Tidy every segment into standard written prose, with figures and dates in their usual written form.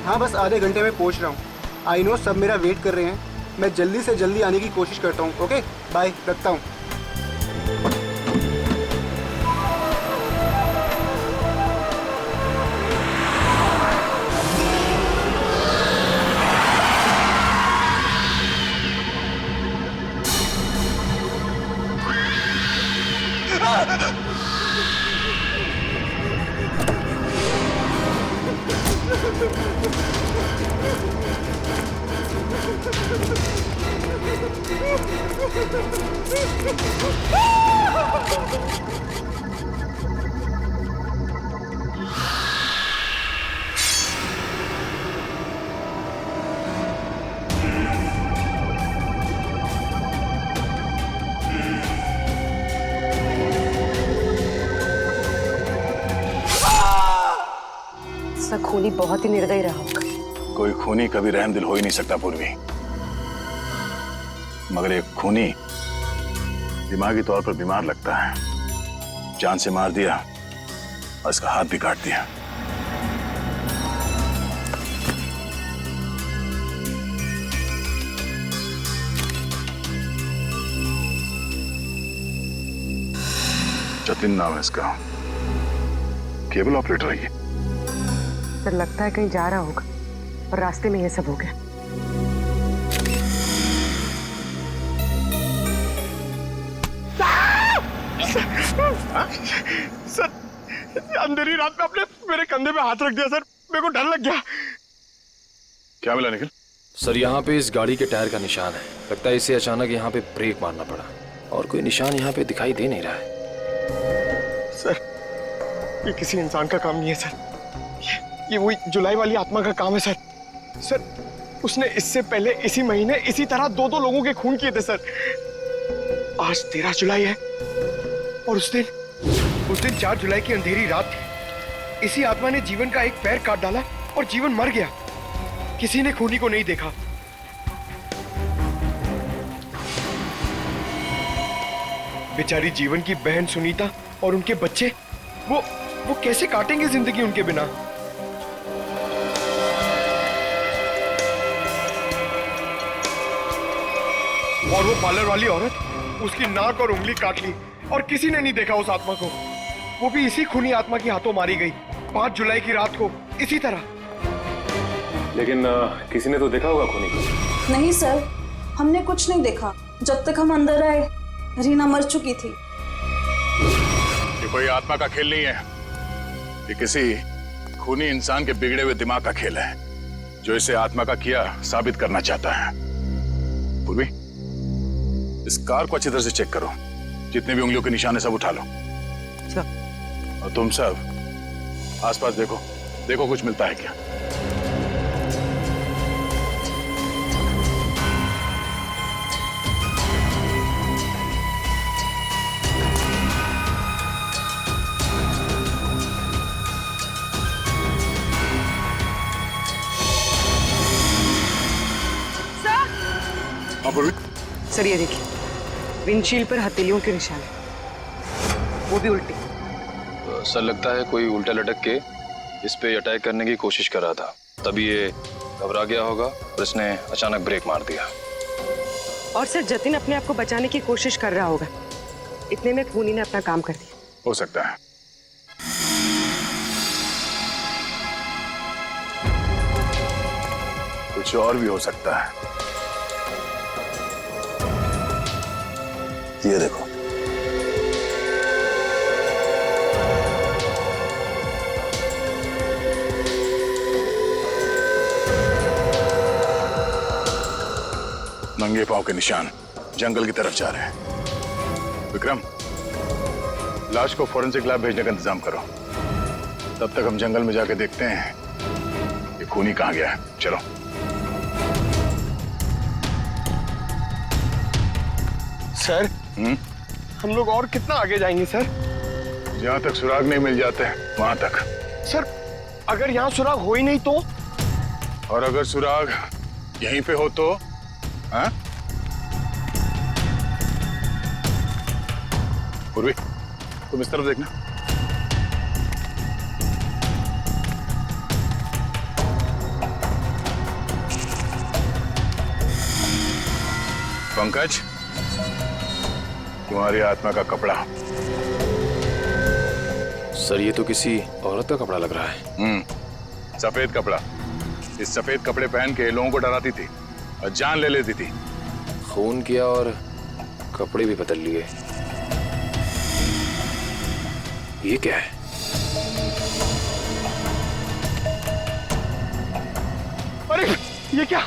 हाँ बस आधे घंटे में पहुँच रहा हूँ। आई नो सब मेरा वेट कर रहे हैं। मैं जल्दी से जल्दी आने की कोशिश करता हूँ। ओके बाय, रखता हूँ। इसका खूनी बहुत ही निर्दयी रहा होगा। कोई खूनी कभी रहमदिल हो ही नहीं सकता पूर्वी, मगर एक खूनी दिमागी तौर पर बीमार लगता है। जान से मार दिया और इसका हाथ भी काट दिया। जतिन नाम है इसका, केबल ऑपरेटर है ये। सर लगता है कहीं जा रहा होगा और रास्ते में ये सब हो गया। सर अंधेरी रात में आपने मेरे कंधे पे हाथ रख दिया सर, मेरे को डर लग गया। क्या मिला निखिल? सर यहाँ पे इस गाड़ी के टायर का निशान है। लगता है इसे अचानक यहाँ पे ब्रेक मारना पड़ा और कोई निशान यहाँ पे दिखाई दे नहीं रहा है। सर ये किसी इंसान का काम नहीं है सर, ये वही जुलाई वाली आत्मा का काम है सर। सर उसने इससे पहले इसी महीने इसी तरह दो लोगों के खून किए थे सर। आज 13 जुलाई है और उस दिन 4 जुलाई की अंधेरी रात थी। इसी आत्मा ने जीवन का एक पैर काट डाला और जीवन मर गया। किसी ने खूनी को नहीं देखा। बेचारी जीवन की बहन सुनीता और उनके बच्चे वो कैसे काटेंगे जिंदगी उनके बिना। और वो पार्लर वाली औरत, उसकी नाक और उंगली काट ली और किसी ने नहीं देखा उस आत्मा को। वो भी इसी खूनी आत्मा के हाथों मारी गई 5 जुलाई की रात को इसी तरह। लेकिन किसी ने तो देखा होगा खूनी को। नहीं सर, हमने कुछ नहीं देखा। जब तक हम अंदर आए रीना मर चुकी थी। ये कोई आत्मा का खेल नहीं है, ये किसी खूनी इंसान के बिगड़े हुए दिमाग का खेल है जो इसे आत्मा का किया साबित करना चाहता है। पूर्वी इस कार को अच्छी तरह से चेक करो, जितने भी उंगलियों के निशान है सब उठा लो। और तुम सब आसपास देखो, देखो कुछ मिलता है क्या। सर ये देखिए, विंडशील्ड पर हथेलियों के निशान है, वो भी उल्टी। सर लगता है कोई उल्टा लटक के इस पे अटैक करने की कोशिश कर रहा था, तभी ये घबरा गया होगा और इसने अचानक ब्रेक मार दिया। और सर जतिन अपने आप को बचाने की कोशिश कर रहा होगा, इतने में खूनी ने अपना काम कर दिया। हो सकता है। कुछ और भी हो सकता है। ये देखो, नंगे पांव के निशान जंगल की तरफ जा रहे हैं। विक्रम, लाश को फॉरेंसिक लैब भेजने का इंतजाम करो। तब तक हम जंगल में जाके देखते हैं ये खूनी कहाँ गया है। चलो। सर हम लोग और कितना आगे जाएंगे सर? जहां तक सुराग नहीं मिल जाते वहां तक। सर अगर यहाँ सुराग हो ही नहीं तो? और अगर सुराग यहीं पे हो तो? हाँ? पूर्वी, तुम इस तरफ देखना। पंकज, तुम्हारी आत्मा का कपड़ा। सर ये तो किसी औरत का कपड़ा लग रहा है। सफेद कपड़ा। इस सफेद कपड़े पहन के लोगों को डराती थी और जान ले लेती थी। खून किया और कपड़े भी बदल लिए। ये क्या है? अरे ये क्या,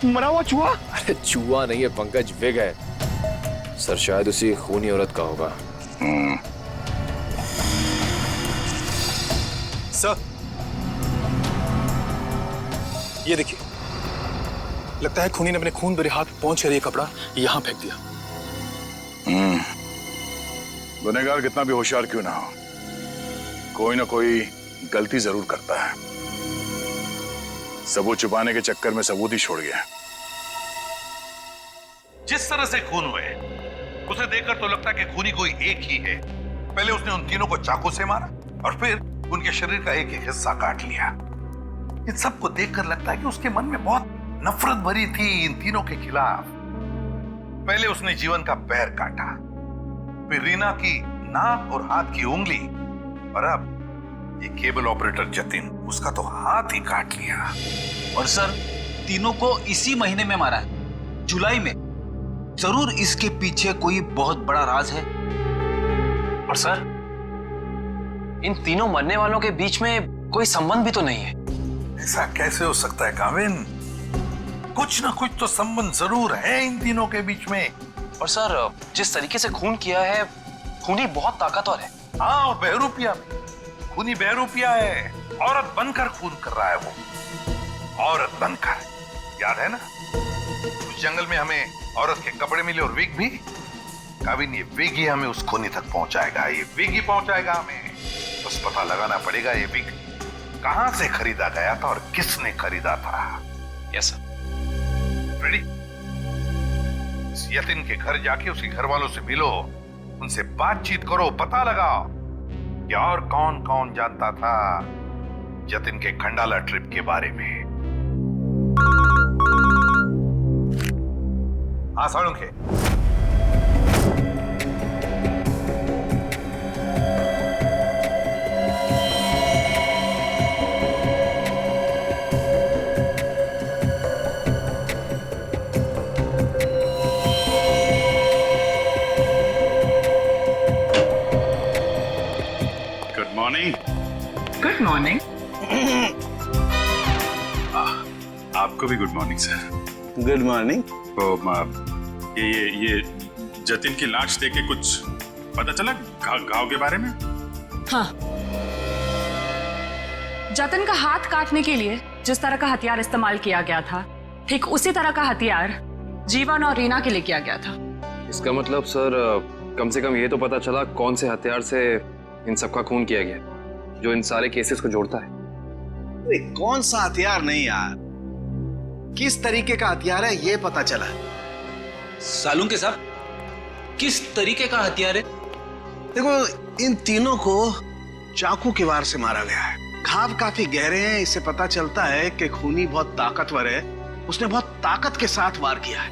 मरा हुआ चूहा? अरे चूहा नहीं है पंकज, विग है। सर शायद उसी खूनी औरत का होगा। सर ये देखिए, लगता है खूनी ने अपने खून भरे हाथ पहुंच कर ये कपड़ा यहां फेंक दिया। गुनहगार कितना भी होशियार क्यों ना हो, कोई ना कोई गलती जरूर करता है। सबूत छुपाने के चक्कर में सबूत ही छोड़ गया। जिस तरह से खून हुए उसे देखकर तो लगता है कि खूनी कोई एक ही है। पहले उसने उन तीनों को चाकू से मारा और फिर उनके शरीर का एक एक हिस्सा काट लिया। इन सबको देखकर लगता है कि उसके मन में बहुत नफरत भरी थी इन तीनों के खिलाफ। पहले उसने जीवन का पैर काटा, फिर रीना की नाक और हाथ की उंगली, और अब ये केबल ऑपरेटर जतिन, उसका तो हाथ ही काट लिया। और सर तीनों को इसी महीने में मारा है, जुलाई में। जरूर इसके पीछे कोई बहुत बड़ा राज है। और सर इन तीनों मरने वालों के बीच में कोई संबंध भी तो नहीं है। ऐसा कैसे हो सकता है काविन? कुछ ना कुछ तो संबंध जरूर है इन तीनों के बीच में। और सर जिस तरीके से खून किया है, खूनी बहुत ताकतवर है। हाँ, और बहरूपिया में खूनी बहरूपिया है। औरत बनकर खून कर रहा है वो, औरत बनकर। याद है ना उस जंगल में हमें औरत के कपड़े मिले और विग भी? काविन ये विग ही हमें उस खूनी तक पहुंचाएगा, ये विग ही पहुंचाएगा हमें। बस पता लगाना पड़ेगा ये विग कहां से खरीदा गया था और किसने खरीदा था। Yes sir. रेडी? इस यतिन के घर जाके उसके घर वालों से मिलो, उनसे बातचीत करो, पता लगाओ कि और कौन कौन जानता था जतिन के खंडाला ट्रिप के बारे में। हाँ Salunkhe, good morning. Good morning. आपको भी good morning sir. Good morning. तो ये जतिन की लाश देख के कुछ पता चला घाव के बारे में? हाँ, जतिन का हाथ काटने के लिए जिस तरह का हथियार इस्तेमाल किया गया था, ठीक उसी तरह का हथियार जीवन और रीना के लिए किया गया था। इसका मतलब सर कम से कम ये तो पता चला कौन से हथियार से इन सबका खून किया गया, जो इन सारे केसेस को जोड़ता है। अरे कौन सा हथियार नहीं यार, किस तरीके का हथियार है ये पता चला। सालुंखे साहब, किस तरीके का हथियार है? देखो इन तीनों को चाकू के वार से मारा गया है। घाव काफी गहरे हैं, इससे पता चलता है कि खूनी बहुत ताकतवर है, उसने बहुत ताकत के साथ वार किया है।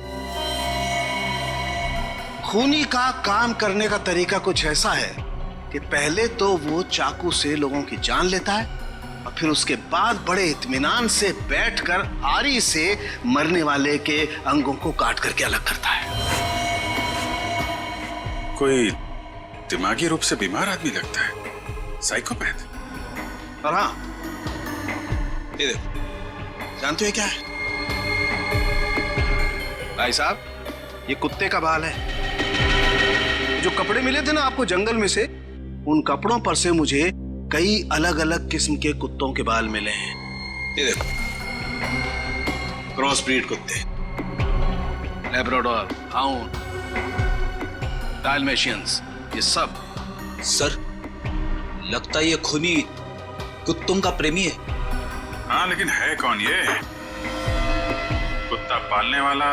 खूनी का काम करने का तरीका कुछ ऐसा है कि पहले तो वो चाकू से लोगों की जान लेता है और फिर उसके बाद बड़े इत्मीनान से बैठकर आरी से मरने वाले के अंगों को काट करके अलग करता है। कोई दिमागी रूप से बीमार आदमी लगता है, साइकोपैथ। और हाँ, ये देखो, जानते हो क्या है भाई साहब? ये कुत्ते का बाल है। जो कपड़े मिले थे ना आपको जंगल में से, उन कपड़ों पर से मुझे कई अलग अलग किस्म के कुत्तों के बाल मिले हैं। ये देखो, क्रॉस ब्रीड कुत्ते, लैब्राडोर, हाउंड, डाल्मेशियंस, ये सब। सर लगता है ये खूनी कुत्तों का प्रेमी है। हाँ, लेकिन है कौन ये? कुत्ता पालने वाला,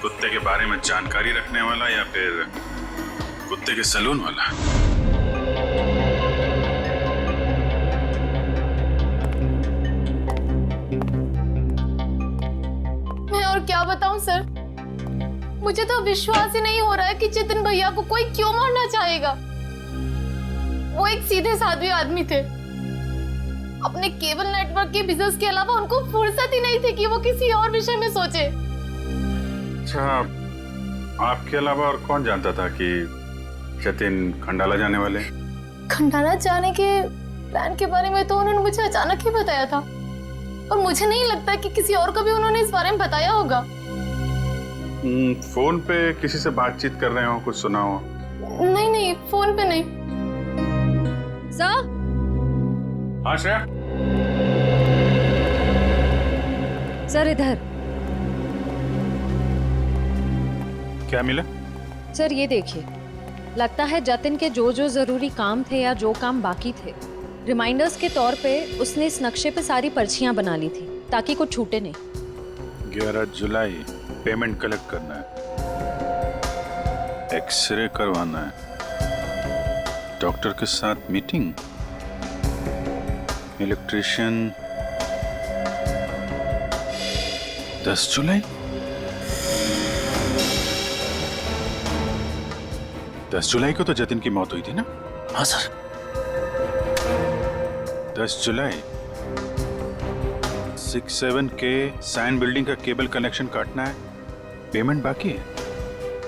कुत्ते के बारे में जानकारी रखने वाला, या फिर कुत्ते के सलून वाला? मैं और क्या बताऊं सर, मुझे तो विश्वास ही नहीं हो रहा है कि जतिन भैया को कोई क्यों मारना चाहेगा। वो एक सीधे साधे आदमी थे। अपने केबल नेटवर्क के बिजनेस के अलावा उनको फुर्सत ही नहीं थी कि वो किसी और विषय में सोचे। अच्छा, आपके अलावा और कौन जानता था कि जतिन खंडाला जाने वाले? खंडाला जाने के प्लान के बारे में तो उन्होंने मुझे अचानक ही बताया था, और मुझे नहीं लगता कि किसी और को भी उन्होंने इस बारे में बताया होगा। फोन पे किसी से बातचीत कर रहे हो, कुछ सुना हो? नहीं नहीं, फोन पे नहीं। सर, हाँ श्रेया। सर इधर। क्या मिला? सर ये देखिए, लगता है जतिन के जो जो जरूरी काम थे या जो काम बाकी थे, रिमाइंडर्स के तौर पे उसने इस नक्शे पे सारी पर्चियां बना ली थी ताकि कुछ छूटे नहीं। 11 जुलाई पेमेंट कलेक्ट करना है, एक्सरे करवाना है, डॉक्टर के साथ मीटिंग, इलेक्ट्रिशियन 10 जुलाई। 10 जुलाई को तो जतिन की मौत हुई थी ना? हाँ सर। 10 जुलाई 67 के साइन बिल्डिंग का केबल कनेक्शन काटना है, पेमेंट बाकी है।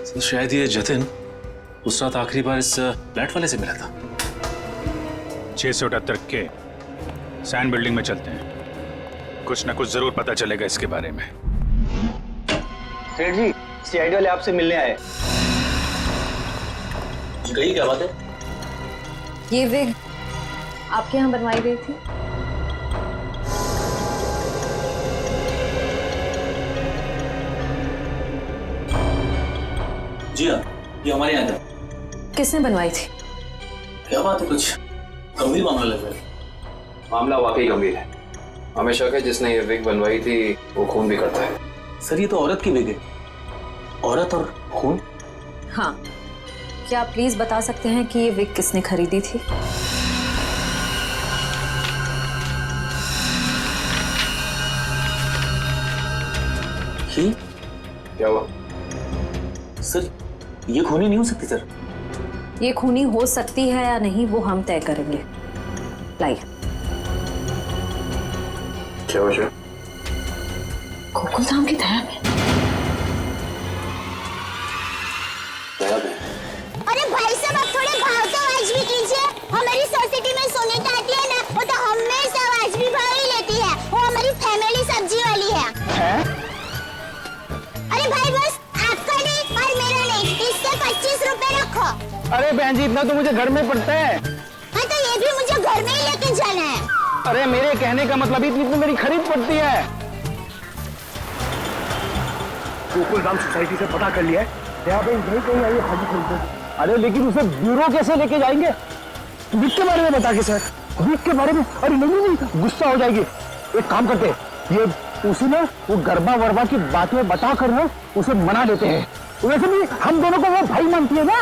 सर शायद ये जतिन उस रात आखिरी बार इस फ्लैट वाले से मिला था। 678 के साइन बिल्डिंग में चलते हैं, कुछ ना कुछ जरूर पता चलेगा इसके बारे में। सेठ जी, सीआईडी वाले आपसे मिलने आए। गई क्या बात है? ये विग आपके यहाँ बनवाई गई थी? जी हाँ, ये हमारे यहाँ था। किसने बनवाई थी? क्या बात है, कुछ गंभीर मामला लग रहा है। मामला वाकई गंभीर है। हमें शक है जिसने ये विग बनवाई थी वो खून भी करता है। सर ये तो औरत की विग है। औरत और खून? हाँ, क्या आप प्लीज बता सकते हैं कि ये विग किसने खरीदी थी? ही? क्या हुआ? सर ये खूनी नहीं हो सकती सर। ये खूनी हो सकती है या नहीं वो हम तय करेंगे। लाइए। क्या वजह? गोकुल धाम की दया में। अरे भाई साहब, आप थोड़े भाव तो आज भी कीजिए। हमारी सोसाइटी में सुनीता आती है ना, वो तो हमेशा आज भी भाव ही लेती है। वो हमारी फैमिली सब्जी वाली है? अरे भाई बस आपका नहीं और मेरा नहीं, इससे 25 रुपए रखो। अरे बहन जी, इतना तो मुझे घर में पड़ता है। हाँ तो ये भी मुझे घर में ही लेके जाना है। अरे मेरे कहने का मतलब इतनी तो मेरी खरीद पड़ती है। गोकुल धाम सोसाइटी से पता कर लिया है, यहाँ पे नहीं कहीं आई है भाजी खरीदने। अरे लेकिन उसे ब्यूरो कैसे लेके जाएंगे? विग के बारे में बता के सर। विग के बारे में? अरे नहीं, गुस्सा हो जाएगी। एक काम करते हैं, ये उसे ना वो गरबा वरबा की बातें बता कर ना उसे मना लेते हैं। वैसे भी हम दोनों को वो भाई मानती है ना।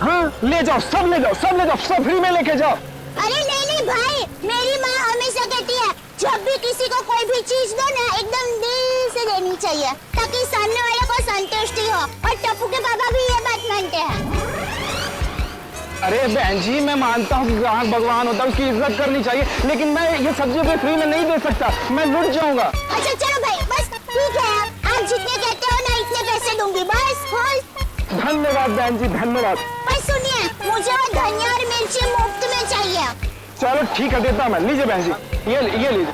हाँ, ले जाओ, सब ले जाओ, सब ले जाओ, सब फ्री में लेके जाओ। अरे नहीं भाई, मेरी माँ हमेशा कहती है जब भी किसी को कोई भी चीज दो ना एकदम दिल से देनी चाहिए ताकि सामने वाले को संतुष्टि हो। और टप्पू के पापा भी ये बात मानते हैं। अरे बहन जी, मैं मानता हूँ कि ग्राहक भगवान होता है, उसकी इज्जत करनी चाहिए, लेकिन मैं ये सब्जी पे फ्री में नहीं दे सकता, मैं लुट जाऊंगा। अच्छा चलो भाई, बस ठीक है, आप जितने कहते हो ना इतने पैसे दूंगी, बस बस। धन्यवाद बहन जी, धन्यवाद। पर सुनिए, मुझे वो धनिया और मिर्ची मुफ्त में चाहिए। चलो ठीक है, देता मैं। लीजिए बहन जी, ये लीजिए।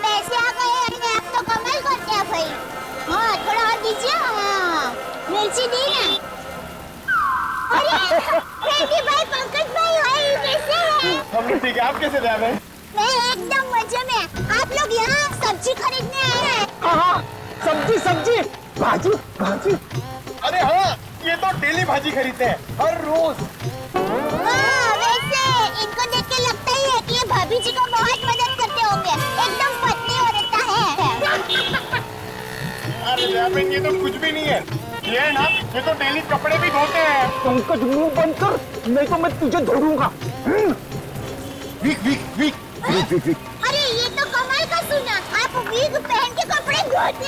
पैसे आ गए, आप तो कमाल करते हैं भाई। हाँ थोड़ा और दीजिए। हाँ मिर्ची दी ना। अरे फ्रेंडी भाई, पंकज भाई कैसे हैं? हम ठीक है, आप कैसे रह रहे हैं? मैं एकदम मजे में। आप लोग यहाँ सब्जी खरीदने आए हैं? हाँ, सब्जी, भाजी। अरे हाँ, ये तो डेली भाजी खरीदते हैं, हर रोज। वैसे इनको देख के लगता ही है कि ये भाभी जी को बहुत मदद करते होंगे। एकदम पत्नी औरत है। अरे ये तो कुछ भी नहीं है। ये है ना, ये तो डेली कपड़े भी धोते हैं। पंकज मुंह बंद कर, नहीं तो मैं तुझे धोऊंगा। अरे ये तो कमाल का सुना। आप वीग पहन के अरे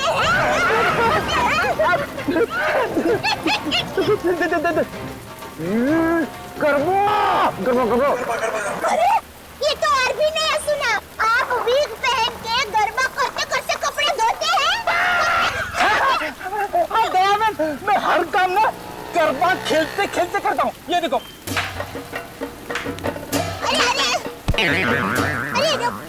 ये तो और भी नया सुना। आप विग पहन के गरबा करते करते कपड़े धोते हैं? मैं हर काम ना गरबा खेलते खेलते करता हूँ। ये देखो। अरे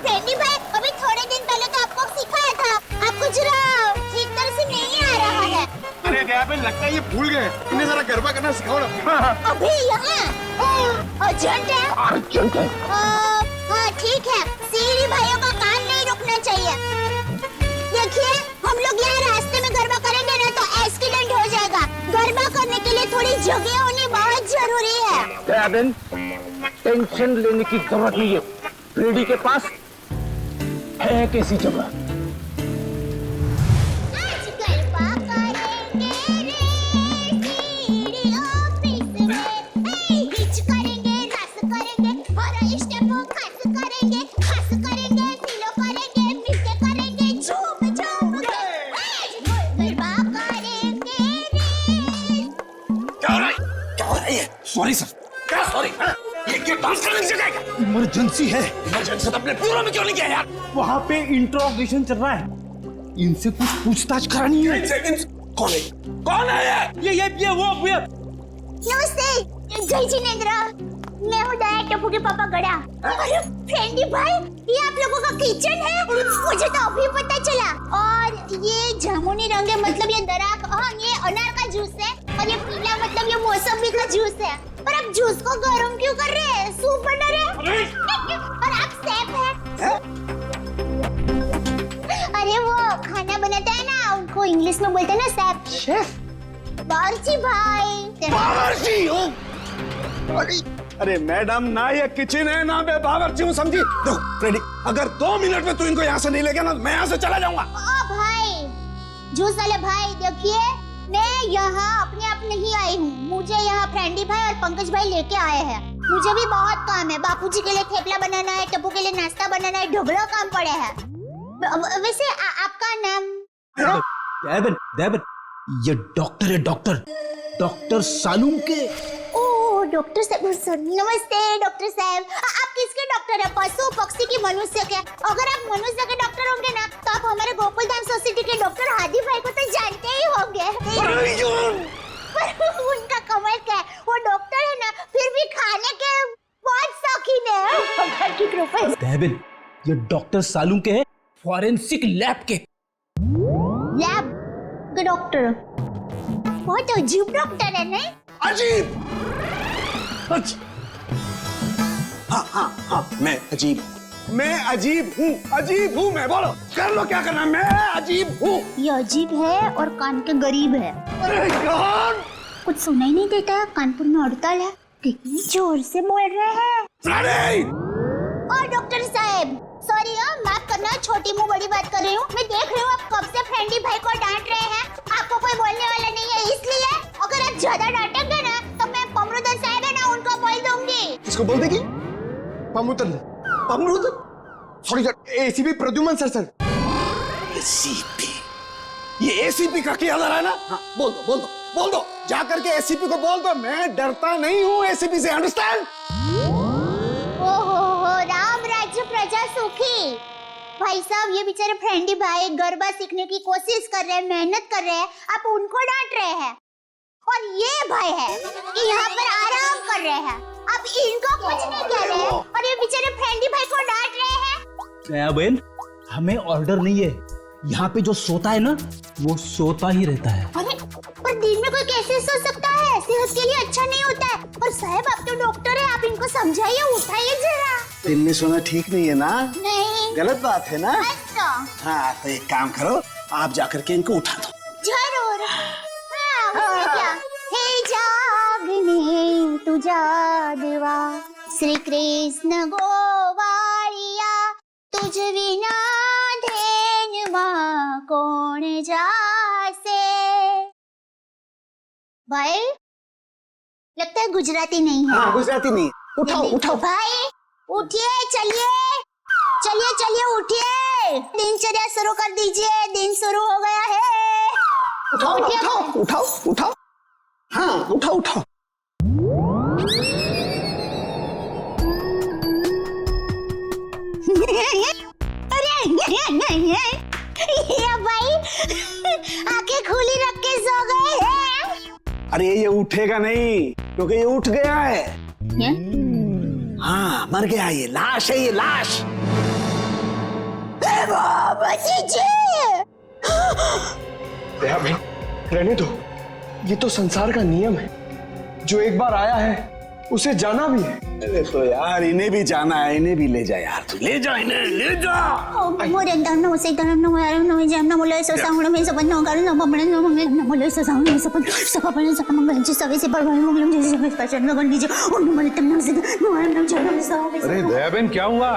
फ्रेंडी भाई, अभी थोड़े दिन पहले तो आपको सिखाया था, आपको जरा ठीक तरह से नहीं आ रहा है। अरे गया पे लगता है ये भूल गए। इन्हें जरा गरबा करना सिखाओ ना। अभी यहाँ अर्जेंट है। अर्जेंट है। हाँ ठीक है, सीरी भाइयों का काम नहीं रुकना चाहिए। देखिए, हम लोग यहाँ रास्ते में गरबा करेंगे ना तो एक्सीडेंट हो जाएगा। गरबा करने के लिए थोड़ी जगह होनी बहुत जरूरी है। टेंशन लेने की जरूरत नहीं है। फ्रेडी के पास है कैसी जगह। Sorry sir. क्या सॉरी? ये डांस करने की जगह है क्या? इमरजेंसी है। इमरजेंसी तो अपने ब्यूरो में क्यों नहीं गया यार? वहाँ पे इंट्रोगेशन चल रहा है। इनसे कुछ पूछताछ करानी है। कौन है? कौन है ये वो नमस्ते, जय जिनेंद्र। मैं हूँ दया टप्पू के पापा गड़ा। अरे फ्रेंडी भाई, ये आप लोगों का किचन है? मुझे तो अभी पता चला। और ये जामुनी रंग है, मतलब ये दराक, हाँ ये अनार का जूस है। और ये पीला मतलब ये मौसमी का जूस है। पर आप जूस को गर्म क्यों कर रहे हैं? सूप बना रहे हैं? और आप शेफ हैं? अरे वो खाना बनाता है ना, उनको इंग्लिश में बोलते हैं ना शेफ। बावर्ची भाई। बावर्ची हो? अरे मैडम, ना ये किचन है ना मैं बावर्ची हूँ, समझी? देखो फ्रेडी, अगर 2 मिनट में तू इनको यहाँ से नहीं ले गया ना, मैं यहाँ से चला जाऊंगा। ओ भाई, जूस वाले भाई, देखिए मैं यहाँ अपने आप नहीं आई हूँ। मुझे यहाँ फ्रेंडी भाई और पंकज भाई लेके आए हैं। मुझे भी बहुत काम है। बापूजी के लिए थेपला बनाना है, टप्पू के लिए नाश्ता बनाना है, ढोकला काम पड़े हैं। वैसे आपका नाम? देवन, ये डॉक्टर है, डॉक्टर सालूम के। ओह डॉक्टर साहब, नमस्ते डॉक्टर साहब। आप किसके डॉक्टर है? पशु, पक्षी की, मनुष्य के? अगर आप मनुष्य के डॉक्टर होंगे ना तो आप हमारे गोकुलधाम सोसाइटी के डॉक्टर हादी भाई को तो जानते ही होंगे। उनका कमाल क्या है, वो डॉक्टर है ना, फिर भी खाने के बहुत शौकीन है। देवन, ये डॉक्टर सालूम के है, फॉरेंसिक लैब के। लैब के डॉक्टर? बहुत अजीब डॉक्टर है नहीं? अजीब? हाँ, मैं अजीब हूँ। मैं, बोलो कर लो क्या करना। मैं अजीब हूँ। ये अजीब है और कान के गरीब है। अरे यार, कुछ सुनाई नहीं देता। कानपुर में हड़ताल है। कितनी जोर से बोल रहे हैं। और डॉक्टर साहब, सॉरी माफ करना, छोटी मुंह बड़ी बात कर रही हूँ। मैं देख रही हूँ आप कब से फ्रेंडी भाई को डांट रहे हैं। आपको कोई बोलने वाला नहीं है, इसलिए अगर आप ज्यादा डांटेंगे ना तो मैं पमरुदन साहब है ना, उनको बोल दूंगी। किसको बोल देगी? पमरुदन? Sorry sir, ACP Pradyuman sir. ACP? ये एसीपी का क्या है ना? हाँ, बोल दो। जा करके एसीपी को बोल दो, मैं डरता नहीं हूँ एसीपी से, अंडरस्टैंड? ओहो, राम राज्य प्रजा सुखी। भाई साहब, ये बेचारे फ्रेंडी भाई गरबा सीखने की कोशिश कर रहे हैं, मेहनत कर रहे हैं, आप उनको डांट रहे हैं। और ये भाई है कि यहाँ पर आराम कर रहे हैं, आप इनको कुछ नहीं कह रहे हैं। और ये बेचारे फ्रेंडी भाई को डांट रहे हैं। बहन, हमें ऑर्डर नहीं है। यहाँ पे जो सोता है ना, वो सोता ही रहता है। अरे पर दिन में कोई कैसे सो सकता है? सेहत के लिए अच्छा नहीं होता है। और साहब, आप तो डॉक्टर है, आप इनको समझाइए, उठाइए जरा। दिन में सोना ठीक नहीं है ना? नहीं, गलत बात है ना? अच्छा। हाँ, तो एक काम करो, आप जाकर के इनको उठा दो। जरूर। हाँ, क्या? हे जागने तू जागवा, श्री कृष्ण गोवालिया, तुझ विना धेनवा कौन जासे। भाई, लगता है गुजराती नहीं है। हाँ, गुजराती नहीं। उठाओ। भाई उठिए, चलिए। चलिए चलिए उठिए, दिनचर्या शुरू कर दीजिए, दिन शुरू हो गया है। उठाओ उठिए। उठाओ उठाओ उठाओ, हाँ उठाओ उठाओ। अरे ये भाई आंखें खुली रख के सो गए हैं। अरे ये उठेगा नहीं, क्योंकि ये उठ गया है। हाँ मर गया, ये लाश है, ये लाश। बाबा जी भाई रहने दो, ये तो संसार का नियम है, जो एक बार आया है उसे जाना भी है। अरे तो यार इन्हें भी जाना है, इन्हें भी ले जा यार, तू ले जा इन्हें, ले जा। मोरे अंदर से तरफ न वाला न जम न मोले से साउंड में सब न कर न बमण न मंगे न मोले से साउंड में सब अपने सब मंगल जी सभी से परवान मंगलम जी सब स्पेशल न बन दीजिए और न मोले तम से न आराम न चलो में सब। अरे दयाबेन क्या हुआ?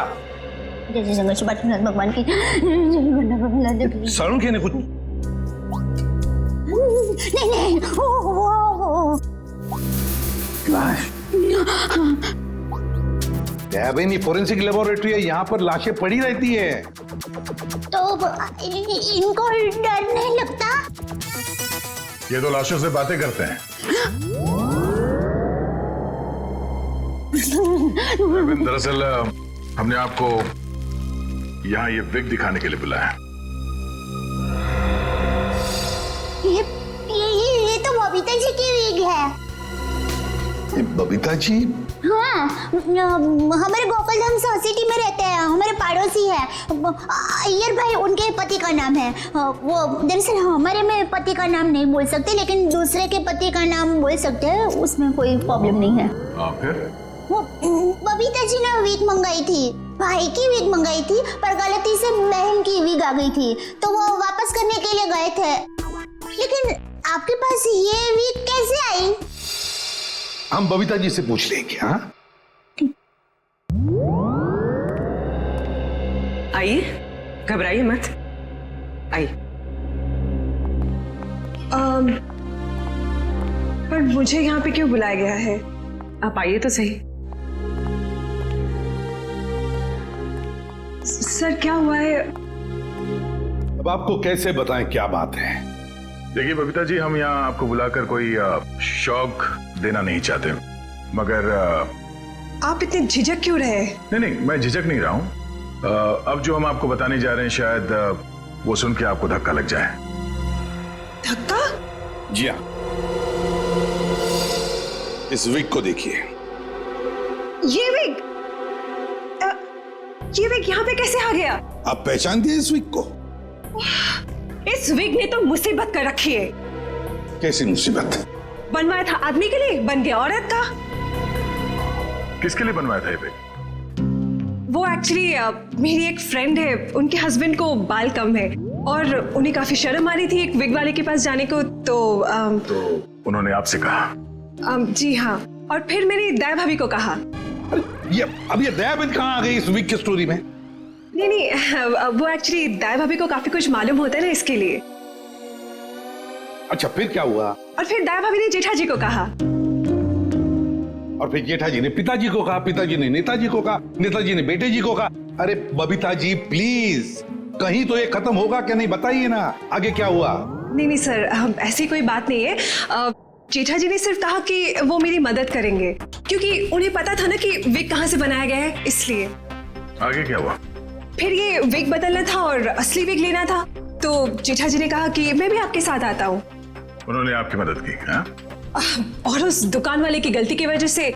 जैसे संघर्ष से बात भगवान की जय बन्ना भला दे। सारुण के ने कुछ नहीं ओ लाश। दयाबेन ये फोरेंसिक लेबोरेटरी है, यहाँ पर लाशें पड़ी रहती है। तो इनको डर नहीं लगता? ये तो लाशों से बातें करते हैं। दरअसल हमने आपको यहाँ ये विग दिखाने के लिए बुलाया। ये तो बबीता जी की विग है। ये बबीता जी? हाँ, हमारे गोकुलधाम सोसाइटी में रहते हैं, हमारे पड़ोसी है। अय्यर भाई उनके पति का नाम है। वो दरअसल हमारे में पति का नाम नहीं बोल सकते, लेकिन दूसरे के पति का नाम बोल सकते हैं, उसमें कोई प्रॉब्लम नहीं है। फिर वो बबीता जी ने विग मंगाई थी, भाई की विग मंगाई थी, पर गलती से बहन की विग आ गई थी, तो वो वापस करने के लिए गए थे। लेकिन आपके पास ये विग कैसे आई? हम बबीता जी से पूछ लेंगे। हाँ आइए, घबराइए मत, आइए। पर मुझे यहाँ पे क्यों बुलाया गया है? आप आइए तो सही। सर क्या हुआ है? अब आपको कैसे बताएं क्या बात है? देखिए बबीता जी, हम यहाँ आपको बुलाकर कोई शौक देना नहीं चाहते, मगर आप इतने झिझक क्यों रहे? नहीं, मैं झिझक नहीं रहा हूँ। अब जो हम आपको बताने जा रहे हैं, शायद वो सुन के आपको धक्का लग जाए। धक्का? जी हाँ, इस विग को देखिए। ये विग यहाँ पे कैसे आ गया? आप पहचान दिए इस विग को? इस विग ने तो मुसीबत कर रखी है। कैसी मुसीबत? बनवाया था आदमी के लिए, बन गया औरत का। किसके लिए बनवाया था ये विग? वो एक्चुअली मेरी एक फ्रेंड है, उनके हस्बैंड को बाल कम है और उन्हें काफी शर्म आ रही थी एक विग वाले के पास जाने को, तो उन्होंने आपसे कहा? जी हाँ, और फिर मेरी दया भाभी को कहा। अब ये दयाबेन कहाँ आ गई इस विग की स्टोरी में? नहीं, वो एक्चुअली दया भाभी को काफी कुछ मालूम होता है ना, इसके लिए। अच्छा फिर क्या हुआ? और फिर दया भाभी ने जेठा जी को कहा, और फिर जेठा जी ने पिताजी को कहा, पिताजी ने नेताजी को कहा, नेताजी ने बेटे जी को कहा। अरे बबीता जी प्लीज, कहीं तो ये खत्म होगा क्या नहीं, बताइए ना आगे क्या हुआ? नहीं सर, ऐसी कोई बात नहीं है। जेठा जी ने सिर्फ कहा कि वो मेरी मदद करेंगे, क्योंकि उन्हें पता था ना कि विग कहाँ से बनाया गया है, इसलिए। आगे क्या हुआ? फिर ये विग बदलना था और असली विग लेना था, तो जेठा जी ने कहा कि मैं भी आपके साथ आता हूँ। उन्होंने आपकी मदद की? हाँ? और उस दुकान वाले की गलती की वजह से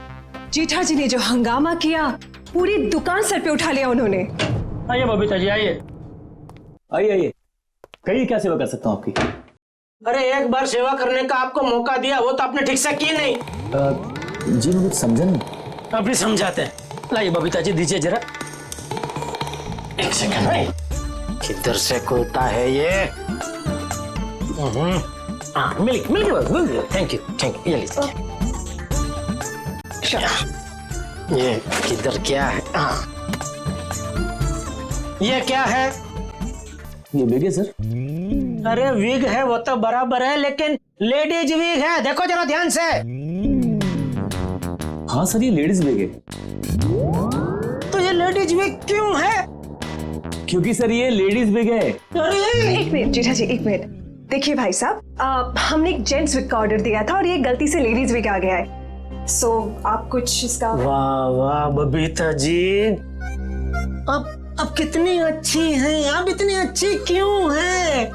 जेठा जी ने जो हंगामा किया, पूरी दुकान सर पे उठा लिया उन्होंने। आइए बबीता जी, आइए आइए, कहिए क्या सेवा कर सकता हूँ आपकी? अरे एक बार सेवा करने का आपको मौका दिया, वो तो आपने ठीक से की नहीं। जी मैं कुछ समझा नहीं। अभी समझाते हैं। लाइए बबीता जी, दीजिए जरा। एक सेकंड, किधर से खुलता है ये? मिल्क मिल्क, थैंक यू, ये लीजिए। ये किधर क्या है? ये क्या है? ये विग है सर। अरे विग है वो तो बराबर है, लेकिन लेडीज विग है, देखो जरा ध्यान से। हाँ सर, ये लेडीज विग है। तो ये लेडीज विग क्यों है? क्योंकि सर ये लेडीज विग है। एक मिनट जेठा जी, एक मिनट। देखिए भाई साहब, हमने एक जेंट्स विग का ऑर्डर दिया था और ये गलती से लेडीज विग आ गया है। सो आप कुछ इसका। वाह वाह बबीता जी, अब कितनी अच्छी हैं आप, इतनी अच्छी क्यों हैं?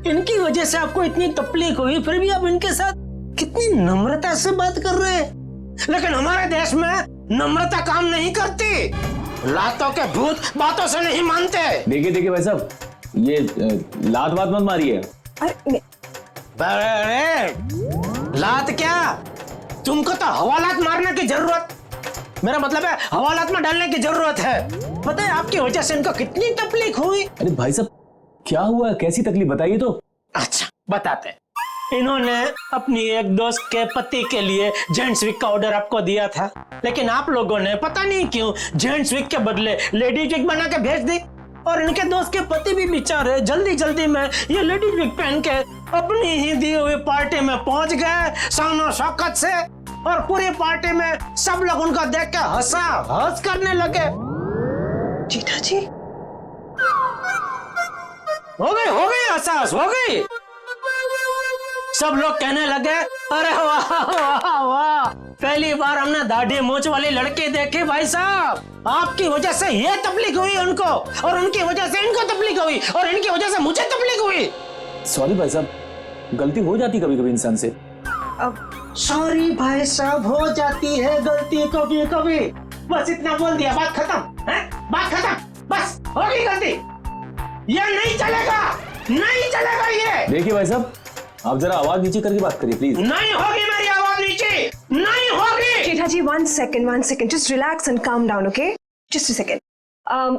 इनकी वजह से आपको इतनी तकलीफ हुई, फिर भी आप इनके साथ कितनी नम्रता से बात कर रहे हैं। लेकिन हमारे देश में नम्रता काम नहीं करती, लातों के भूत बातों से नहीं मानते। देखिए भाई साहब, ये लात बात मत मारिए। अरे लात क्या, तुमको तो हवालात मारने की जरूरत, मेरा मतलब है हवालात में डालने की जरूरत है। पता है आपकी वजह से इनको कितनी तकलीफ हुई। अरे भाई साहब क्या हुआ, कैसी तकलीफ बताइए तो। अच्छा बताते। इन्होंने अपनी एक दोस्त के पति के लिए जेंट्स विग का ऑर्डर आपको दिया था, लेकिन आप लोगों ने पता नहीं क्यों जेंट्स विग के बदले लेडीज विग बना के भेज दी, और इनके दोस्त के पति भी बेचारे जल्दी जल्दी में ये लेडीज विग पहन के अपनी ही दी हुई पार्टी में पहुंच गए शानो शौकत से, और पूरी पार्टी में सब लोग उनको देख के हंसा हंस करने लगे। जेठा जी हो गई एहसास हो गई। सब लोग कहने लगे अरे वाह वाह वाह, पहली बार हमने दाढ़ी मूंछ वाली लड़की देखी भाई साहब। आपकी वजह से ये तकलीफ हुई उनको, और उनकी वजह से इनको तकलीफ हुई, और इनकी वजह से मुझे तकलीफ हुई। सॉरी भाई साहब, गलती हो जाती कभी कभी इंसान से। अब सॉरी भाई साहब, हो जाती है गलती कभी कभी, बस इतना बोल दिया, बात खत्म है, बात खत्म, बस हो गई गलती। ये नहीं चलेगा, नहीं चलेगा ये। देखिए भाई साहब, आप जरा आवाज नीचे करके बात करिए प्लीज। नहीं होगी मेरी आवाज नीचे, नहीं होगी। जेठा जी one second, just relax and calm down, okay? Just a second.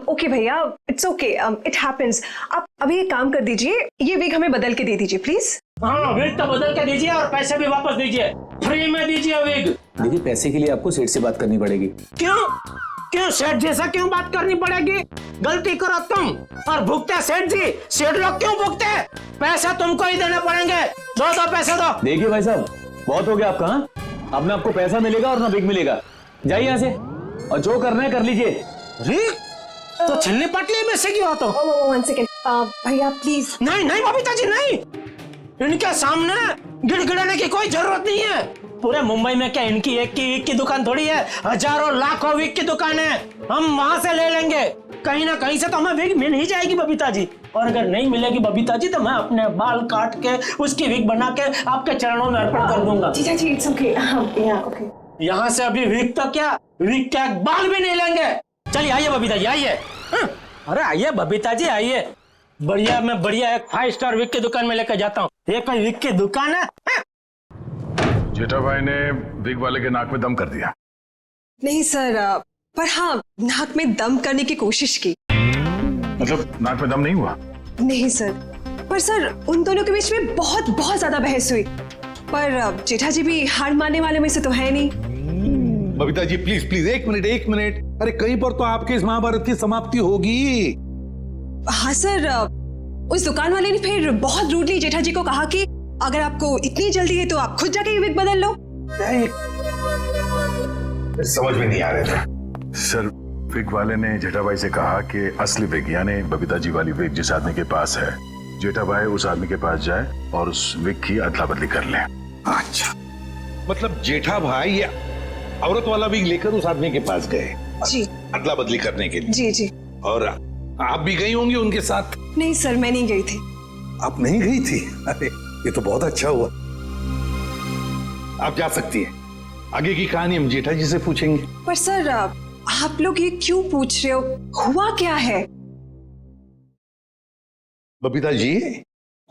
Okay भैया, it's okay, it happens. आप अभी एक काम कर दीजिए, ये विग हमें बदल के दे दीजिए प्लीज। हाँ विग तो बदल के दीजिए, और पैसे भी वापस दीजिए, फ्री में दीजिए विग। देखिए पैसे के लिए आपको सेठ से बात करनी पड़ेगी। क्यों सेठ जैसा क्यों बात करनी पड़ेगी? गलती करो तुम और भुगते सेठ जी, सेठ लोग क्यों भुगते? पैसा तुमको ही देने पड़ेंगे, दो पैसे दो। देखिए भाई साहब, बहुत हो गया आपका। अब ना आपको पैसा मिलेगा और ना विग मिलेगा, जाइए यहाँ से, और जो करना है कर लीजिए। तो छिलने पटली में से क्यों? तो one second, भैया प्लीज। नहीं बबीता जी नहीं, इनके सामने गिड़गिड़ाने की कोई जरूरत नहीं है। पूरे मुंबई में क्या इनकी एक की विग की दुकान थोड़ी है, हजारों लाखों विग की दुकान है, हम वहां से ले लेंगे। कहीं ना कहीं से तो हमें विग मिल ही जाएगी बबीता जी, और अगर नहीं मिलेगी बबीता जी तो मैं अपने बाल काट के उसकी विग बना के आपके चरणों में अर्पण कर दूंगा। जीजा जी इट्स ओके, ओके। यहाँ से अभी विग तो क्या, विग क्या बाल भी नहीं लेंगे। चलिए आइए बबीता जी आइए। अरे आइए बबीता जी आइए, बढ़िया मैं बढ़िया एक 5 स्टार विग की दुकान में लेकर जाता हूँ। ये कोई विग की दुकान है? जेठा भाई ने विग वाले के नाक में दम कर दिया। नहीं सर, पर हाँ नाक में दम करने की कोशिश की। मतलब नाक में दम नहीं हुआ? नहीं सर, पर सर उन दोनों के बीच में बहुत ज्यादा बहस हुई, पर जेठा जी भी हार मानने वाले में से तो है नहीं। बबीता जी प्लीज एक मिनट, अरे कहीं पर तो आपके इस महाभारत की समाप्ति होगी। हाँ सर, उस दुकान वाले ने फिर बहुत रूडली जेठा जी को कहा कि अगर आपको इतनी जल्दी है तो आप खुद जाके विग बदल लो। समझ में नहीं आ रहा था सर। विग वाले ने जेठा भाई से कहा कि असली विग यानी बबीता जी वाली विग जिस आदमी के पास है, जेठा भाई उस आदमी के पास जाए और उस विग की अदला बदली कर ले। अच्छा, मतलब जेठा भाई ये औरत वाला विग लेकर उस आदमी के पास गए जी, अदला बदली करने के लिए। जी। और आप भी गई होंगी उनके साथ? नहीं सर, मैं नहीं गई थी। आप नहीं गई थी? अरे ये तो बहुत अच्छा हुआ। आप जा सकती हैं, आगे की कहानी हम जेठा जी से पूछेंगे। पर सर आप लोग ये क्यों पूछ रहे हो, हुआ क्या है? बबीता जी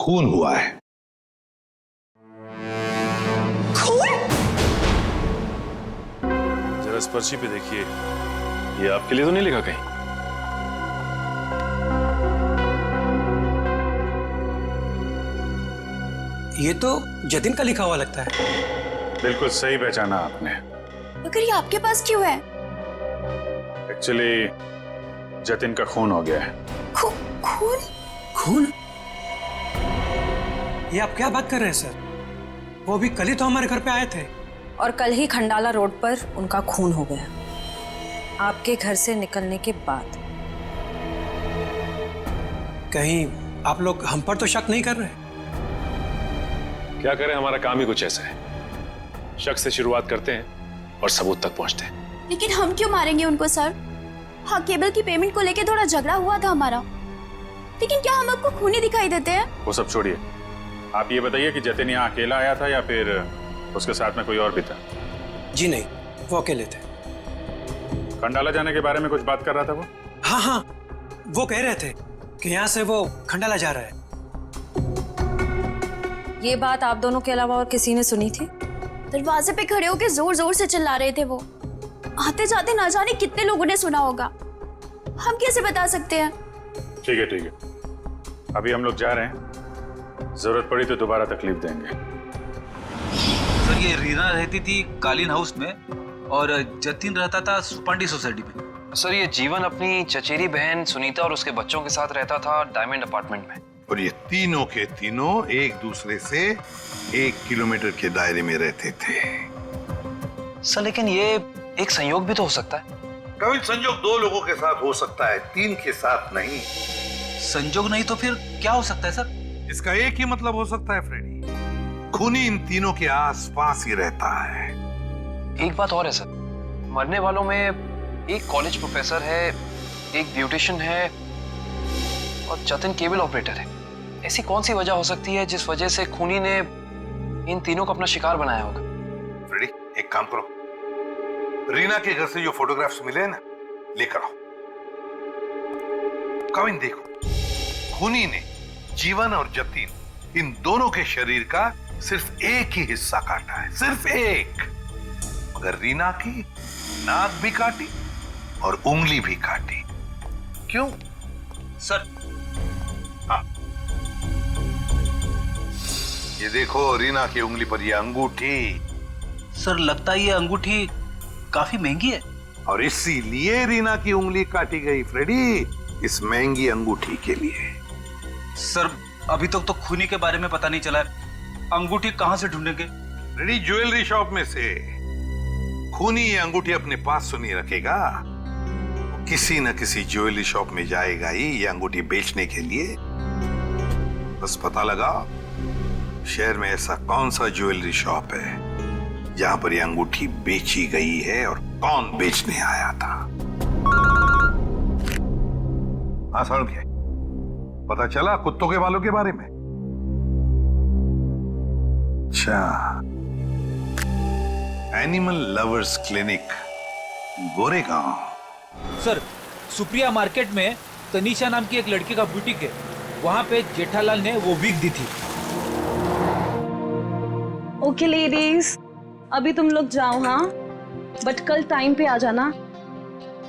खून हुआ है। खून? जरा इस पर्ची पे देखिए, ये आपके लिए तो नहीं लिखा कहीं? ये तो जतिन का लिखा हुआ लगता है। बिल्कुल सही पहचाना आपने। मगर ये आपके पास क्यों है? एक्चुअली जतिन का खून हो गया है। खून? खून? ये आप क्या बात कर रहे हैं सर? वो भी कल ही तो हमारे घर पे आए थे। और कल ही खंडाला रोड पर उनका खून हो गया, आपके घर से निकलने के बाद। कहीं आप लोग हम पर तो शक नहीं कर रहे? क्या करें, हमारा काम ही कुछ ऐसा है। शक से शुरुआत करते हैं और सबूत तक पहुंचते हैं। लेकिन हम क्यों मारेंगे उनको सर? हाँ, केबल की पेमेंट को लेके थोड़ा झगड़ा हुआ था हमारा, लेकिन क्या हम आपको खूनी दिखाई देते हैं? वो सब छोड़िए, आप ये बताइए कि जतिन यहाँ अकेला आया था या फिर उसके साथ में कोई और भी था? जी नहीं, वो अकेले थे। खंडाला जाने के बारे में कुछ बात कर रहा था वो? हाँ हाँ, वो कह रहे थे कि यहाँ से वो खंडाला जा रहा है। ये बात आप दोनों के अलावा और किसी ने सुनी थी? दरवाजे पे खड़े होकर जोर जोर से चिल्ला रहे थे वो। आते जाते ना जाने कितने लोगों ने सुना होगा, हम कैसे बता सकते हैं? ठीक है ठीक है, अभी हम लोग जा रहे हैं, जरूरत पड़ी तो दोबारा तकलीफ देंगे। सर, ये रीना रहती थी कालीन हाउस में और जतिन रहता था सुपांडी सोसाइटी में। सर, ये जीवन अपनी चचेरी बहन सुनीता और उसके बच्चों के साथ रहता था डायमंड अपार्टमेंट में। और ये तीनों के तीनों एक दूसरे से 1 किलोमीटर के दायरे में रहते थे। सर, लेकिन ये एक संयोग भी तो हो सकता है। कभी संयोग 2 लोगों के साथ हो सकता है, 3 के साथ नहीं। संयोग नहीं तो फिर क्या हो सकता है सर? इसका एक ही मतलब हो सकता है फ्रेडी, खूनी इन तीनों के आसपास ही रहता है। एक बात और है सर, मरने वालों में एक कॉलेज प्रोफेसर है, एक ब्यूटिशियन है और जतिन केबल ऑपरेटर है। ऐसी कौन सी वजह हो सकती है जिस वजह से खूनी ने इन तीनों को अपना शिकार बनाया होगा? फ्रेडी, एक काम करो, रीना के घर से जो फोटोग्राफ्स मिले ना, लेकर आओ। कविन देखो, खूनी ने जीवन और जतिन इन दोनों के शरीर का सिर्फ एक ही हिस्सा काटा है, सिर्फ एक। मगर रीना की नाक भी काटी और उंगली भी काटी। क्यों सर? हाँ, ये देखो रीना की उंगली पर ये अंगूठी। सर, लगता है ये अंगूठी काफी महंगी है। और इसीलिए रीना की उंगली काटी गई फ्रेडी, इस महंगी अंगूठी के लिए। सर, अभी तक तो खूनी के बारे में पता नहीं चला है, अंगूठी कहां से ढूंढेंगे? फ्रेडी, ज्वेलरी शॉप में से। खूनी ये अंगूठी अपने पास तो नहीं रखेगा, किसी न किसी ज्वेलरी शॉप में जाएगा ही ये अंगूठी बेचने के लिए। बस पता लगा शहर में ऐसा कौन सा ज्वेलरी शॉप है जहां पर ये अंगूठी बेची गई है और कौन बेचने आया था। हाँ सर, पता चला कुत्तों के बालों के बारे में? अच्छा, animal lovers clinic, Goregaon. Sir, Supriya market में तनीषा नाम की एक लड़की का बुटीक है, वहां पे जेठालाल ने वो विग दी थी। ओके लेडीज, अभी तुम लोग जाओ, हाँ, बट कल टाइम पे आ जाना।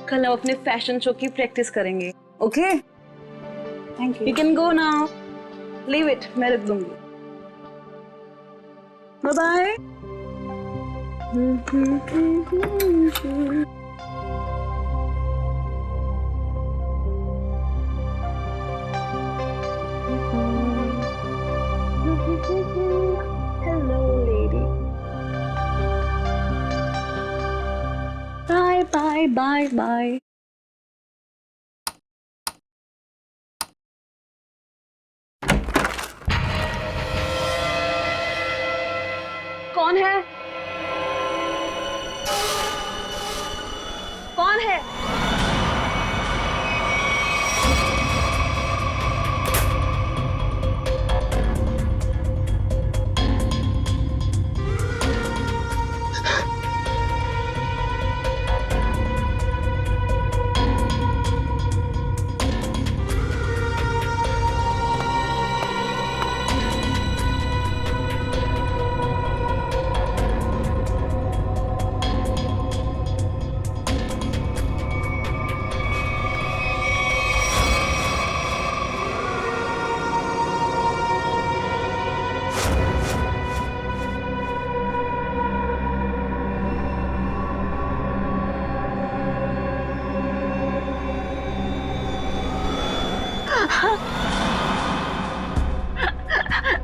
कल हम अपने फैशन शो की प्रैक्टिस करेंगे। Okay, thank you. You can go now, leave it, मैं रख दूंगी। Bye bye. Hello, lady. Bye, bye, bye, bye. कौन है? कौन है?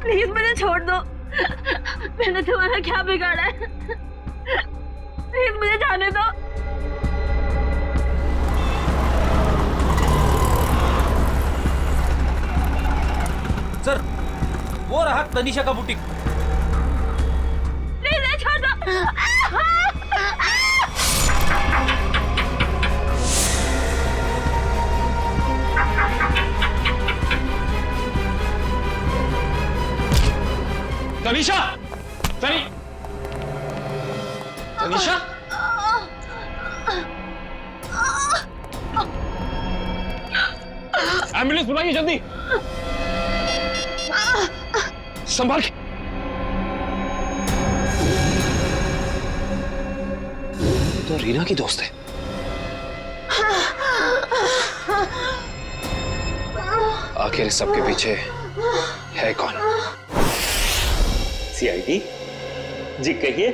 प्लीज मुझे छोड़ दो, मैंने तुम्हारा क्या बिगाड़ा है? प्लीज मुझे जाने दो। तनीषा का बुटीक। तनीषा, तनीषा, एम्बुलेंस बुलाइए जल्दी। संभाल के। तो रीना की दोस्त है। आखिर इस सबके पीछे है कौन? सीआईडी जी, कहिए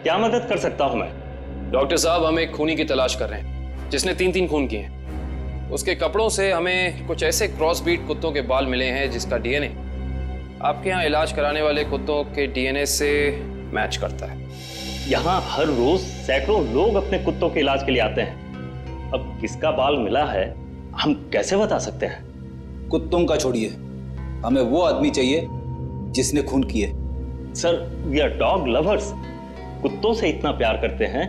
क्या मदद कर सकता हूं मैं? डॉक्टर साहब, हम एक खूनी की तलाश कर रहे हैं जिसने 3 खून किए हैं। उसके कपड़ों से हमें कुछ ऐसे क्रॉसब्रीड कुत्तों के बाल मिले हैं जिसका डीएनए आपके यहाँ इलाज कराने वाले कुत्तों के डीएनए से मैच करता है। यहाँ हर रोज सैकड़ों लोग अपने कुत्तों के इलाज के लिए आते हैं। अब किसका बाल मिला है हम कैसे बता सकते हैं? कुत्तों का छोड़िए, हमें वो आदमी चाहिए जिसने खून किए। Sir, we are dog lovers. कुत्तों से इतना प्यार करते हैं,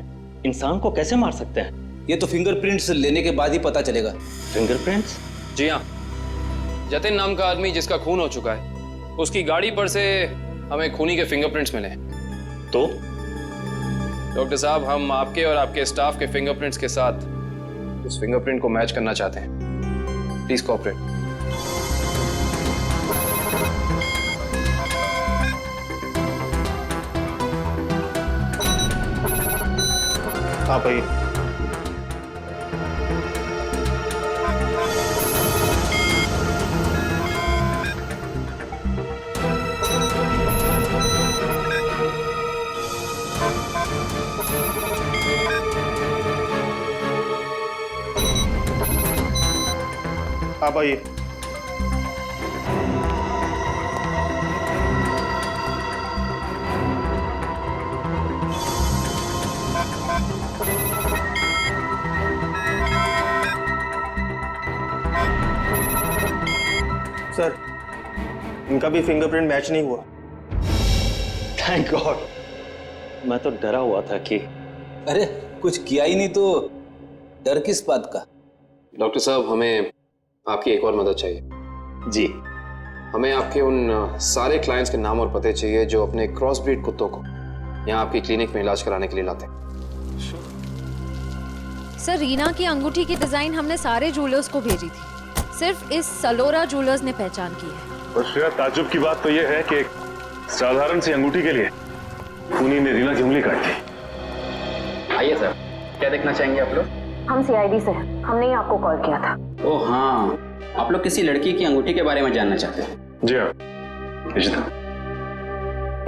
इंसान को कैसे मार सकते हैं? ये तो फिंगरप्रिंट्स लेने के बाद ही पता चलेगा। फिंगरप्रिंट्स? जी हाँ, जतिन नाम का आदमी जिसका खून हो चुका है, उसकी गाड़ी पर से हमें खूनी के फिंगरप्रिंट्स मिले। तो डॉक्टर साहब, हम आपके और आपके स्टाफ के फिंगरप्रिंट्स के साथ उस फिंगरप्रिंट को मैच करना चाहते हैं। Please cooperate. हाँ भाई। हाँ भाई। सर, इनका भी फिंगरप्रिंट मैच नहीं हुआ। Thank God. मैं तो डरा हुआ था कि अरे कुछ किया ही नहीं तो डर किस बात का? डॉक्टर साहब, हमें आपकी एक और मदद चाहिए। जी। हमें आपके उन सारे क्लाइंट्स के नाम और पते चाहिए जो अपने क्रॉसब्रीड कुत्तों को यहाँ आपकी क्लिनिक में इलाज कराने के लिए लाते हैं। सर, रीना की अंगूठी की डिजाइन हमने सारे ज्वेलर्स को भेजी थी, सिर्फ इस सलोरा ज्वेलर्स ने पहचान की है। और श्रेया, ताज्जुब की बात तो यह है कि एक साधारण सी अंगूठी के लिए खूनी ने रीना की उंगली काट दी। आइए सर, क्या देखना चाहेंगे आप लोग? हम सीआईडी से हैं, हमने ही आपको कॉल किया था। ओह हाँ, आप लोग किसी लड़की की अंगूठी के बारे में जानना चाहते हैं? जी हाँ,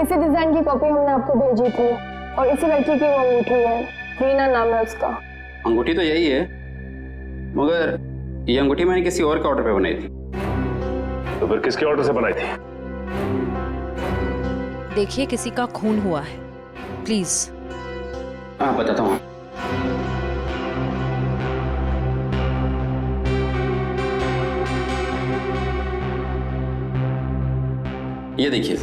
इसी डिजाइन की कॉपी हमने आपको भेजी थी और इसी लड़की की वो अंगूठी है, रीना नाम है उसका। अंगूठी तो यही है, मगर ये अंगूठी मैंने किसी और के ऑर्डर पे बनाई थी। तो फिर किसके ऑर्डर से बनाई थी? देखिए, किसी का खून हुआ है, प्लीज। हाँ, बताता हूँ। ये देखिए।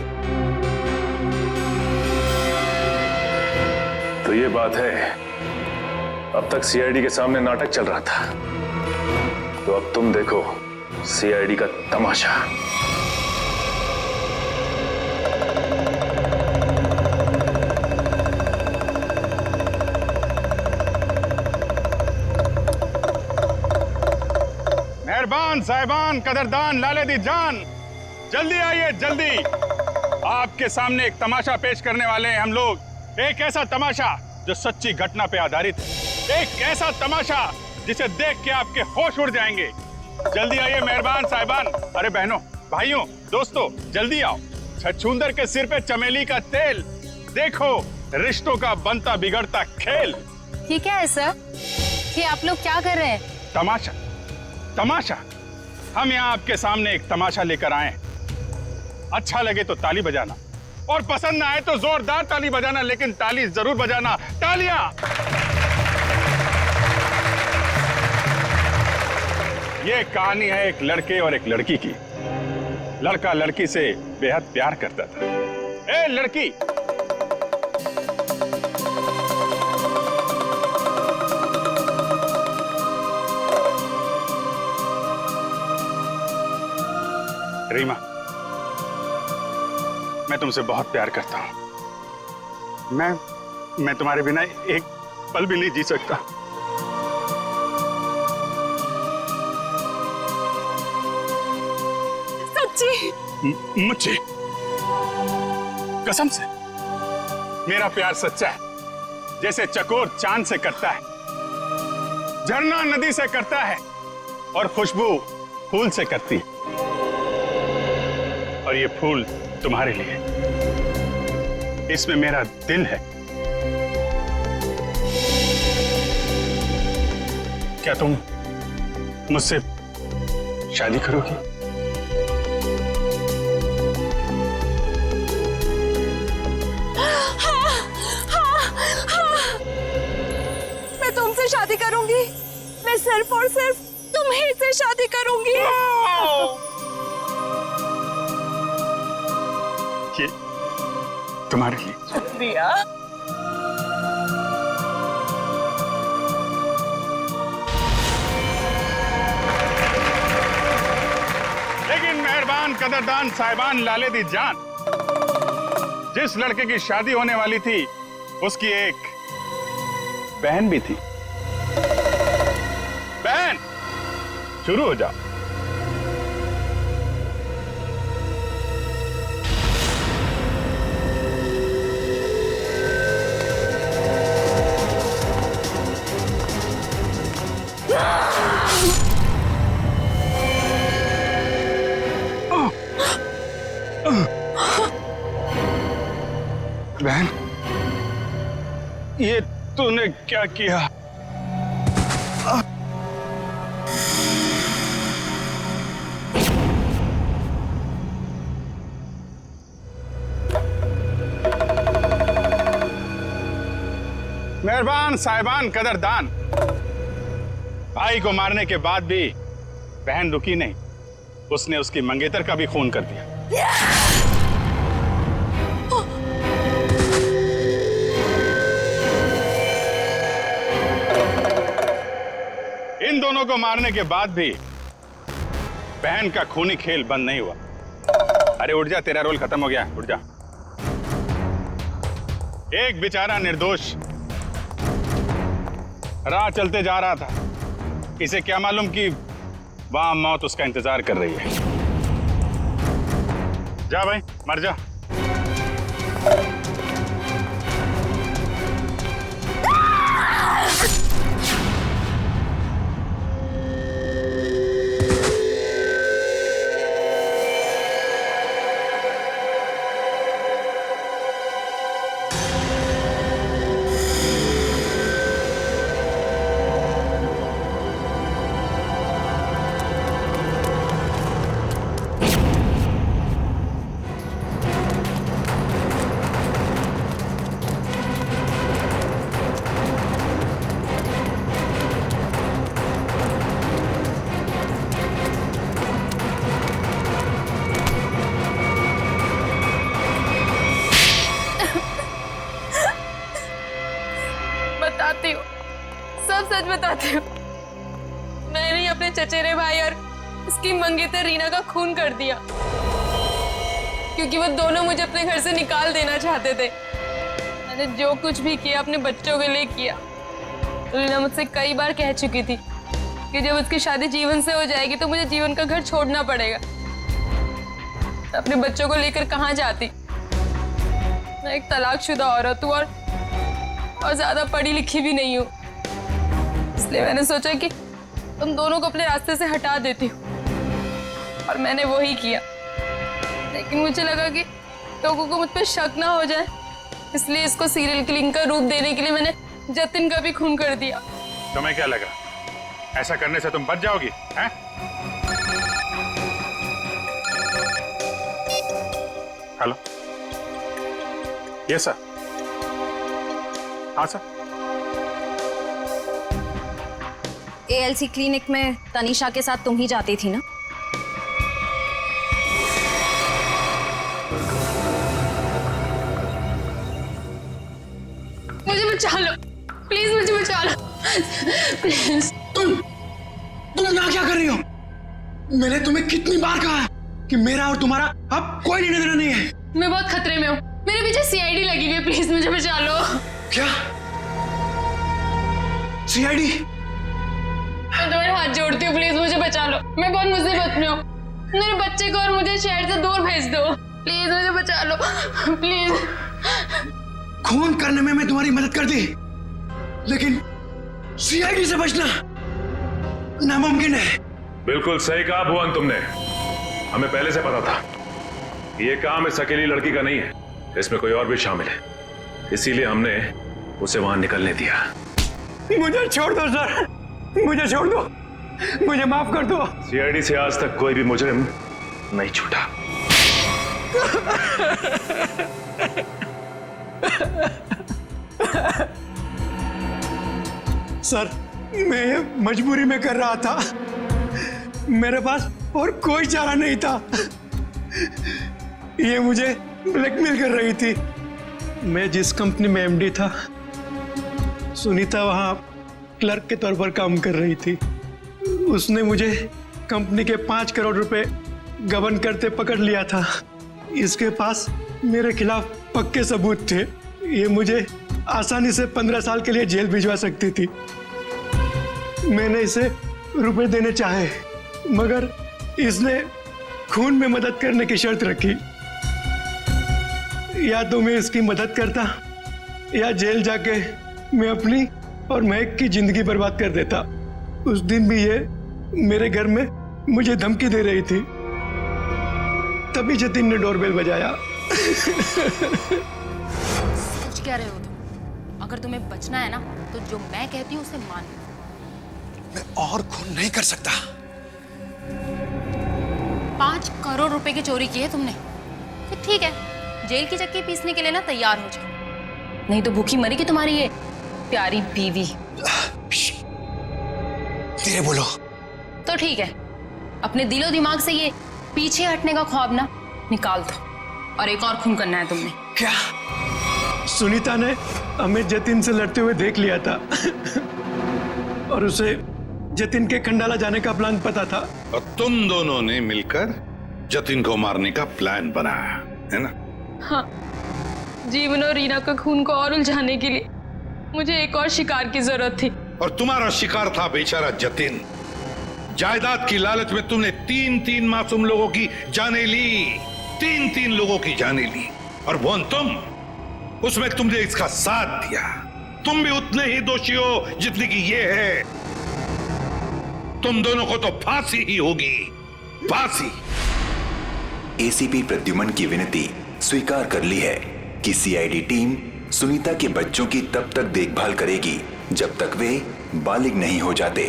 तो ये बात है, अब तक सीआईडी के सामने नाटक चल रहा था, तो अब तुम देखो सीआईडी का तमाशा। मेहरबान साहिबान, कदरदान, लाले दी जान, जल्दी आइए जल्दी। आपके सामने एक तमाशा पेश करने वाले हैं हम लोग। एक ऐसा तमाशा जो सच्ची घटना पे आधारित है, एक ऐसा तमाशा जिसे देख के आपके होश उड़ जाएंगे। जल्दी आइए मेहरबान साहिबान। अरे बहनों, भाइयों, दोस्तों, जल्दी आओ। छछूंदर के सिर पे चमेली का तेल, देखो रिश्तों का बनता बिगड़ता खेल। ये क्या है सर? ये आप लोग क्या कर रहे हैं? तमाशा, तमाशा। हम यहाँ आपके सामने एक तमाशा लेकर आए हैं। अच्छा लगे तो ताली बजाना, और पसंद ना आए तो जोरदार ताली बजाना, लेकिन ताली जरूर बजाना। तालियां। ये कहानी है एक लड़के और एक लड़की की। लड़का लड़की से बेहद प्यार करता था। ए लड़की, रीमा, मैं तुमसे बहुत प्यार करता हूं। मैं तुम्हारे बिना एक पल भी नहीं जी सकता। सच्ची? मुझे कसम से मेरा प्यार सच्चा है, जैसे चकोर चांद से करता है, झरना नदी से करता है और खुशबू फूल से करती है। और ये फूल तुम्हारे लिए, इसमें मेरा दिल है। क्या तुम मुझसे शादी करोगी? मैं तुमसे शादी करूंगी। मैं सिर्फ और सिर्फ तुम्हीं से शादी करूंगी। ये तुम्हारे लिए। शुक्रिया। लेकिन मेहरबान कदरदान साहिबान लाले दी जान, जिस लड़के की शादी होने वाली थी उसकी एक बहन भी थी। बहन, शुरू हो जाओ। बहन, ये तूने क्या किया? मेहरबान साहिबान कदरदान, भाई को मारने के बाद भी बहन रुकी नहीं, उसने उसकी मंगेतर का भी खून कर दिया। इन दोनों को मारने के बाद भी बहन का खूनी खेल बंद नहीं हुआ। अरे उठ जा, तेरा रोल खत्म हो गया, उठ जा। एक बेचारा निर्दोष राह चलते जा रहा था, इसे क्या मालूम कि वहां मौत उसका इंतजार कर रही है। जा भाई, मर जा। सब सच बताती हूँ। मैंने ही अपने चचेरे भाई और उसकी मंगेतर रीना का खून कर दिया, क्योंकि वो दोनों मुझे अपने घर से निकाल देना चाहते थे। मैंने जो कुछ भी किया अपने बच्चों के लिए किया। रीना मुझसे कई बार कह चुकी थी कि जब उसकी शादी जीवन से हो जाएगी तो मुझे जीवन का घर छोड़ना पड़ेगा। अपने बच्चों को लेकर कहाँ जाती? मैं एक तलाकशुदा औरत हूँ और ज्यादा पढ़ी लिखी भी नहीं हूँ, इसलिए मैंने सोचा कि तुम दोनों को अपने रास्ते से हटा देती हूँ, और मैंने वही किया। लेकिन मुझे लगा कि लोगों को मुझ पर शक ना हो जाए, इसलिए इसको सीरियल किलिंग का रूप देने के लिए मैंने जतिन का भी खून कर दिया। तुम्हें क्या लगा ऐसा करने से तुम बच जाओगी? हैं? Hello, yes sir. हाँ सर। ALC क्लिनिक में तनीषा के साथ तुम ही जाती थी ना? बचा लो, प्लीज मुझे बचा लो, प्लीज। तुम यहाँ क्या कर रही हो? मैंने तुम्हें कितनी बार कहा है कि मेरा और तुम्हारा अब कोई लेना देना नहीं है। मैं बहुत खतरे में हूँ, मेरे पीछे सीआईडी लगी हुई है, प्लीज मुझे बचा लो। क्या सीआईडी? मैं तुम्हारे हाथ जोड़ती हूँ, प्लीज मुझे बचा लो, मैं बहुत मुसीबत में हूँ। मेरे बच्चे को और मुझे शहर से दूर भेज दो, प्लीज मुझे बचा लो, प्लीज। खून करने में मैं तुम्हारी मदद कर दी, लेकिन सीआईडी से बचना नामुमकिन है। बिल्कुल सही कहा भुवन तुमने। हमें पहले से पता था ये काम इस अकेली लड़की का नहीं है, इसमें कोई और भी शामिल है, इसीलिए हमने उसे वहां निकलने दिया। मुझे छोड़ दो सर, मुझे छोड़ दो, मुझे माफ कर दो। सीआईडी से आज तक कोई भी मुजरिम नहीं छूटा। सर, मैं ये मजबूरी में कर रहा था, मेरे पास और कोई चारा नहीं था। ये मुझे ब्लैकमेल कर रही थी। मैं जिस कंपनी में एमडी था, सुनीता वहां क्लर्क के तौर पर काम कर रही थी। उसने मुझे कंपनी के 5 करोड़ रुपए गबन करते पकड़ लिया था। इसके पास मेरे खिलाफ पक्के सबूत थे। ये मुझे आसानी से 15 साल के लिए जेल भिजवा सकती थी। मैंने इसे रुपए देने चाहे, मगर इसने खून में मदद करने की शर्त रखी। या तो मैं इसकी मदद करता या जेल जाके मैं अपनी और महक की जिंदगी बर्बाद कर देता। उस दिन भी ये मेरे घर में मुझे धमकी दे रही थी। तभी जतिन ने डोरबेल बजाया। सोच क्या रहे हो तुम? अगर तुम्हें बचना है ना तो जो मैं कहती हूँ उसे मान लो। मैं और खून नहीं कर सकता। 5 करोड़ रुपए की चोरी की है तुमने, तो ठीक है, जेल की चक्की पीसने के लिए ना तैयार हो जाओ, नहीं तो भूखी मरेगी तुम्हारी ये प्यारी बीवी। धीरे बोलो। तो ठीक है, अपने दिलो दिमाग से ये पीछे हटने का ख्वाब ना निकाल दो, और एक और खून करना है तुमने। क्या? सुनीता ने हमें जतिन से लड़ते हुए देख लिया था और उसे जतिन के खंडाला जाने का प्लान पता था। और तुम दोनों ने मिलकर जतिन को मारने का प्लान बनाया है ना? हाँ, जीवन और रीना का खून को और उलझाने के लिए मुझे एक और शिकार की जरूरत थी। और तुम्हारा शिकार था बेचारा जतिन। जायदाद की लालच में तुमने 3-3 मासूम लोगों की जानें ली, 3-3 लोगों की जानें ली। और वो तुम, उसमें तुमने इसका साथ दिया। तुम भी उतने ही दोषी हो जितनी कि ये है। तुम दोनों को तो फांसी ही होगी, फांसी। एसीपी प्रद्युमन की विनती स्वीकार कर ली है कि सीआईडी टीम सुनीता के बच्चों की तब तक देखभाल करेगी जब तक वे बालिग नहीं हो जाते।